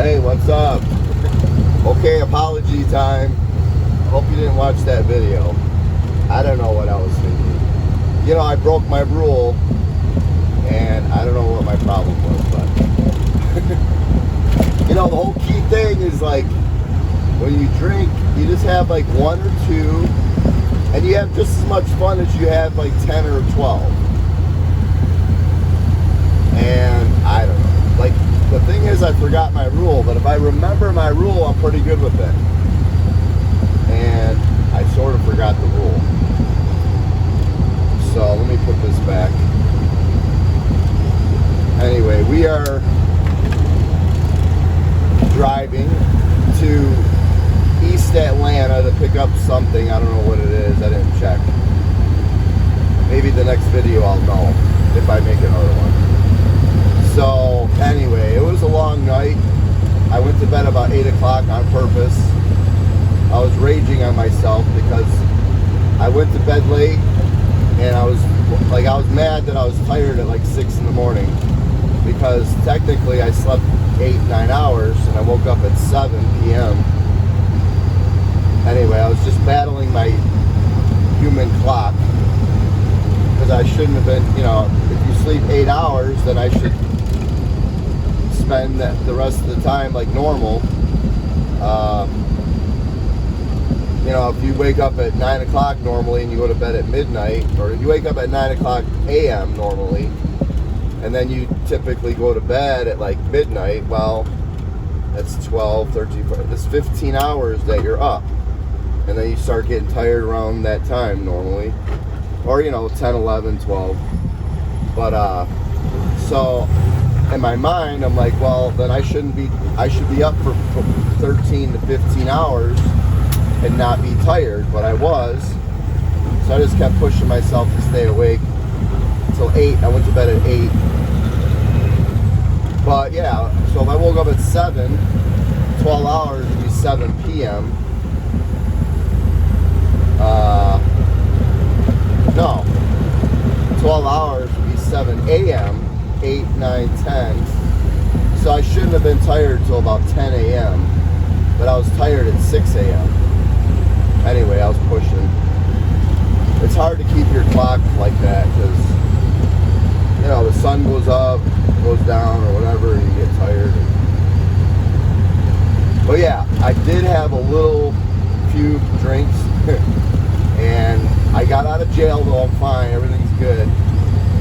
Hey, what's up? Okay, apology time. Hope you didn't watch that video. I don't know what I was thinking. You know, I broke my rule, and I don't know what my problem was, but you know, the whole key thing is like when you drink, you just have like one or two, and you have just as much fun as you have like 10 or 12. And I don't know. Like, the thing is, I forgot my rule, but if I remember my rule, I'm pretty good with it. And I sort of forgot the rule. So let me put this back. Anyway, we are driving to East Atlanta to pick up something. I don't know what it is. I didn't check. Maybe the next video I'll know if I make another one. So anyway, it was a long night. I went to bed about 8 o'clock on purpose. I was raging on myself because I went to bed late, and I was mad that I was tired at like 6 in the morning, because technically I slept 8-9 hours and I woke up at 7 p.m. Anyway, I was just battling my human clock, because I shouldn't have been, you know, if you sleep 8 hours, then I should spend the rest of the time like normal. You know, if you wake up at 9 o'clock normally and you go to bed at midnight, or if you wake up at 9 o'clock a.m. normally, and then you typically go to bed at like midnight, well, that's 12, 13, that's 15 hours that you're up. And then you start getting tired around that time normally. Or, you know, 10, 11, 12. But, so in my mind, I'm like, well, then I should be up for 13 to 15 hours and not be tired, but I was. So I just kept pushing myself to stay awake until 8. I went to bed at 8. But yeah, so if I woke up at 7, 12 hours would be 7 p.m. No, 12 hours would be 7 a.m., 8, 9, 10. So I shouldn't have been tired till about 10 a.m., but I was tired at 6 a.m. Anyway, I was pushing. It's hard to keep your clock like that, because, you know, the sun goes up, goes down, or whatever, and you get tired. But yeah, I did have a few drinks, and I got out of jail, though. I'm fine, everything's good.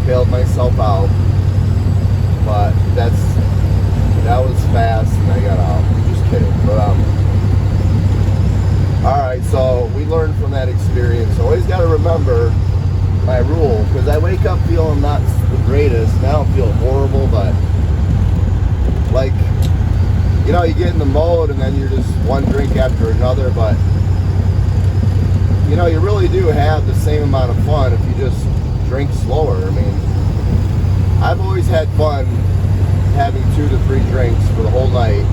Bailed myself out, but that was fast, and I got out. I'm just kidding, but alright, so we learned from that experience. Always got to remember my rule, because I wake up feeling not the greatest, and I don't feel horrible, but like, you know, you get in the mode and then you're just one drink after another, but you know, you really do have the same amount of fun if you just drink slower. I mean, I've always had fun having 2 to 3 drinks for the whole night,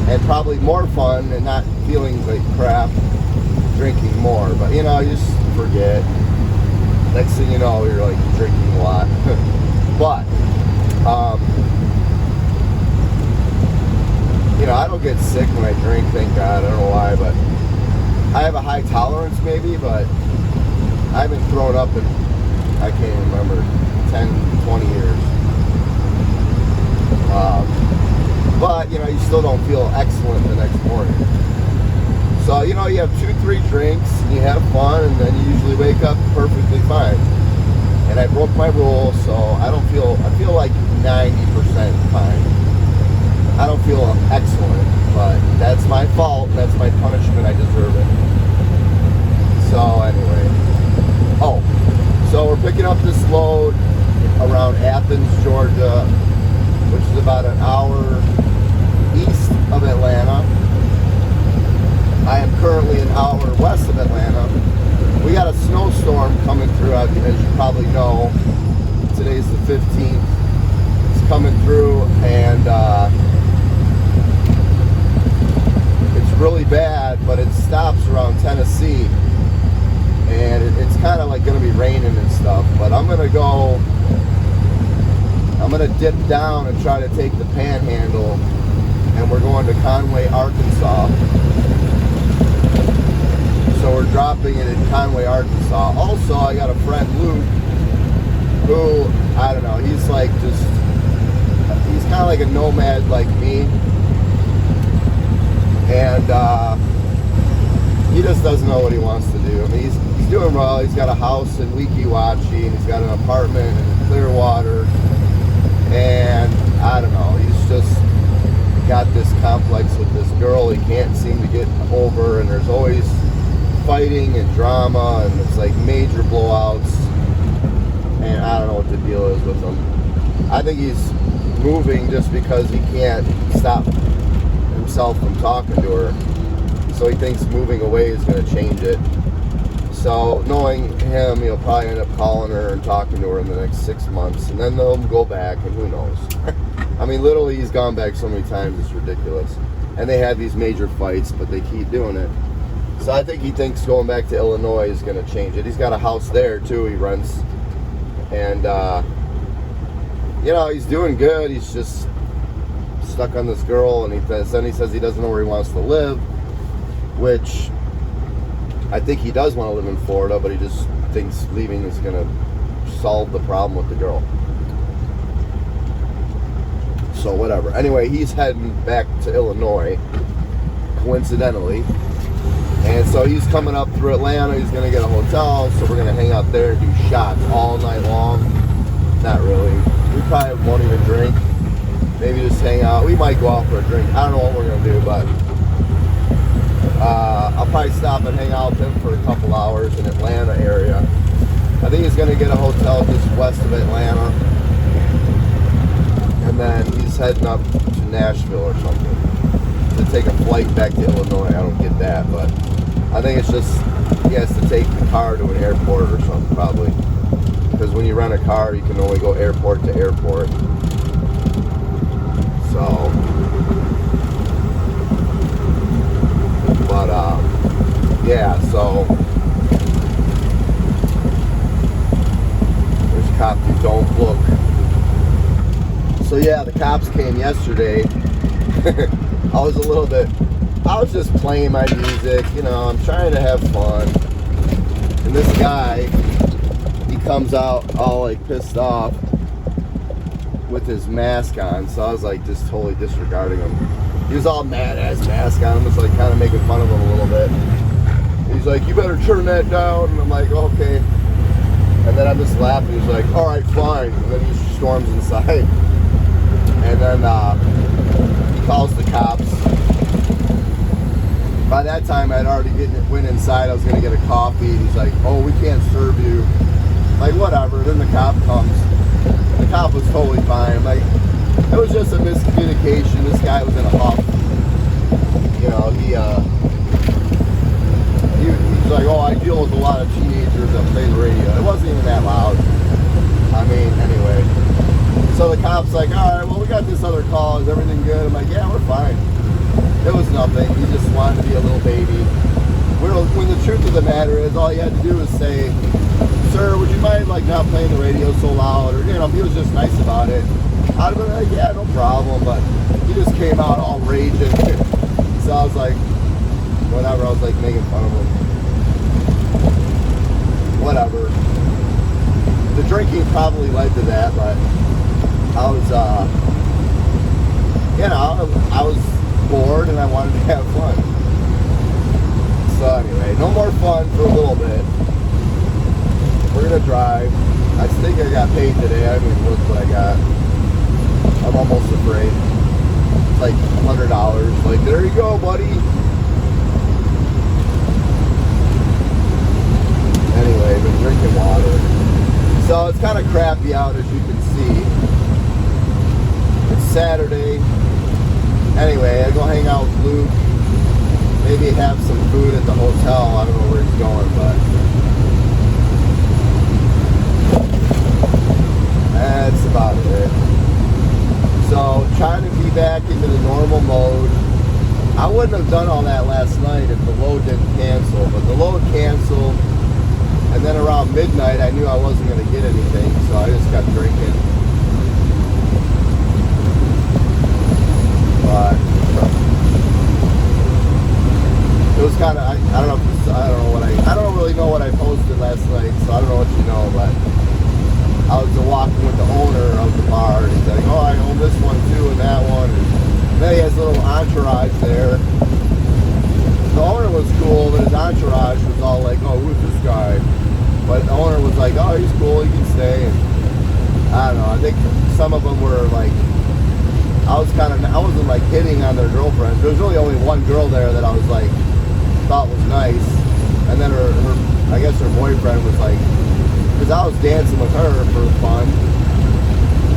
and probably more fun and not feeling like crap drinking more. But you know, you just forget. Next thing you know, you're like drinking a lot. But you know, I don't get sick when I drink, thank God. I don't know why, but I have a high tolerance maybe, but I haven't thrown up in, I can't even remember, 10, 20 years. But, you know, you still don't feel excellent the next morning. So, you know, you have 2, 3 drinks, and you have fun, and then you usually wake up perfectly fine. And I broke my rule, so I feel like 90% fine. I don't feel excellent, but that's my fault. That's my punishment. I deserve it. So anyway. Oh, so we're picking up this load around Athens, Georgia, which is about an hour east of Atlanta. I am currently an hour west of Atlanta. We got a snowstorm coming through, as you probably know. Today's the 15th. It's coming through, and it's really bad, but it stops around Tennessee, and it's kind of like going to be raining and stuff. But I'm going to go I'm gonna dip down and try to take the Panhandle, and we're going to Conway, Arkansas. So we're dropping it in Conway, Arkansas. Also, I got a friend, Luke, who, I don't know, he's like just, he's kind of like a nomad like me. And he just doesn't know what he wants to do. I mean, he's doing well. He's got a house in Weeki Wachee, and he's got an apartment in Clearwater. And I don't know, he's just got this complex with this girl he can't seem to get over, and there's always fighting and drama, and it's like major blowouts, and I don't know what the deal is with him. I think he's moving just because he can't stop himself from talking to her, so he thinks moving away is going to change it. So knowing him, he'll probably end up calling her and talking to her in the next 6 months, and then they'll go back, and who knows. I mean, literally, he's gone back so many times, it's ridiculous. And they have these major fights, but they keep doing it. So I think he thinks going back to Illinois is going to change it. He's got a house there, too, he rents. And, you know, he's doing good. He's just stuck on this girl, and then he says he doesn't know where he wants to live, which I think he does want to live in Florida, but he just thinks leaving is going to solve the problem with the girl. So whatever. Anyway, he's heading back to Illinois, coincidentally. And so he's coming up through Atlanta. He's going to get a hotel, so we're going to hang out there and do shots all night long. Not really. We probably won't even drink. Maybe just hang out. We might go out for a drink. I don't know what we're going to do, but I'll probably stop and hang out with him for a couple hours in Atlanta area. I think he's going to get a hotel just west of Atlanta. And then he's heading up to Nashville or something to take a flight back to Illinois. I don't get that, but I think it's just he has to take the car to an airport or something probably. Because when you rent a car, you can only go airport to airport. So, but yeah, so there's cops who don't look. So yeah, the cops came yesterday. I was just playing my music, you know, I'm trying to have fun. And this guy, he comes out all like pissed off with his mask on. So I was like just totally disregarding him. He was all mad ass mask on. I was like kind of making fun of him a little bit. He's like, you better turn that down. And I'm like, okay. And then I'm just laughing. He's like, all right, fine. And then he storms inside. And then he calls the cops. By that time, I'd already went inside. I was going to get a coffee. And he's like, oh, we can't serve you. I'm like, whatever. Then the cop comes. The cop was totally fine. I'm like, it was just a miscommunication. This guy was in a huff. You know, he was like, oh, I deal with a lot of teenagers that play the radio. It wasn't even that loud. I mean, anyway. So the cop's like, all right, well, we got this other call. Is everything good? I'm like, yeah, we're fine. It was nothing. He just wanted to be a little baby. When the truth of the matter is, all you had to do was say, sir, would you mind like not playing the radio so loud? Or, you know, he was just nice about it. I'd have been like, yeah, no problem. But he just came out all raging. So I was like, whatever. I was like making fun of him. Whatever. The drinking probably led to that, but I was, you know, I was bored and I wanted to have fun. So anyway, no more fun for a little bit. We're gonna drive. I think I got paid today. I haven't even looked what I got. I'm almost afraid. It's like $100. Like, there you go, buddy. Anyway, been drinking water. So it's kind of crappy out, as you can see. It's Saturday. Anyway, I go hang out with Luke. Maybe have some food at the hotel. I don't know where he's going, but that's about it. So trying to be back into the normal mode. I wouldn't have done all that last night if the load didn't cancel, but the load canceled. And then around midnight, I knew I wasn't going to get anything, so I just kept drinking. entourage there. The owner was cool, but his entourage was all like, oh, who's this guy? But the owner was like, oh, he's cool, he can stay. And I don't know, I think some of them were like, I wasn't like hitting on their girlfriends. There was really only one girl there that I was like, thought was nice. And then her I guess her boyfriend was like, because I was dancing with her for fun.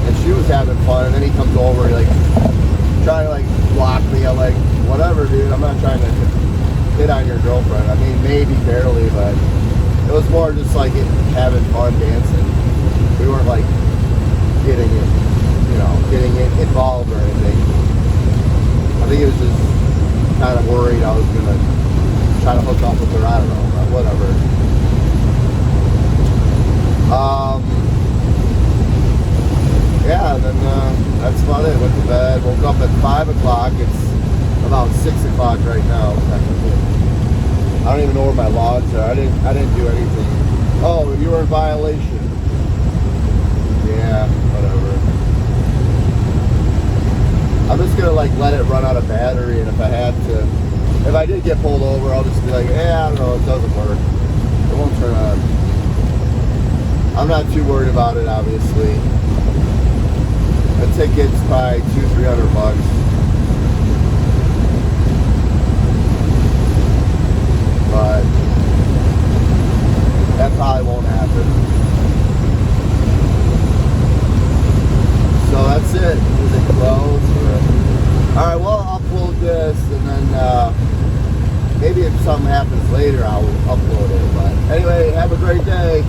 And she was having fun, and then he comes over and like, trying to like block me. I'm like, whatever, dude, I'm not trying to hit on your girlfriend. I mean, maybe barely, but it was more just like having fun dancing. We weren't like getting it involved or anything. I think it was just kind of worried I was gonna try to hook up with her. I don't know, but whatever. Yeah, and then that's about it. Went to bed. Woke up at 5 o'clock. It's about 6 o'clock right now, technically. I don't even know where my logs are. I didn't do anything. Oh, you were in violation. Yeah, whatever. I'm just gonna like let it run out of battery, and if I did get pulled over, I'll just be like, I don't know, it doesn't work. It won't turn on. I'm not too worried about it, obviously. The ticket's probably $200-300. But that probably won't happen. So that's it. Is it closed? Alright, well, I'll upload this, and then maybe if something happens later, I'll upload it. But anyway, have a great day.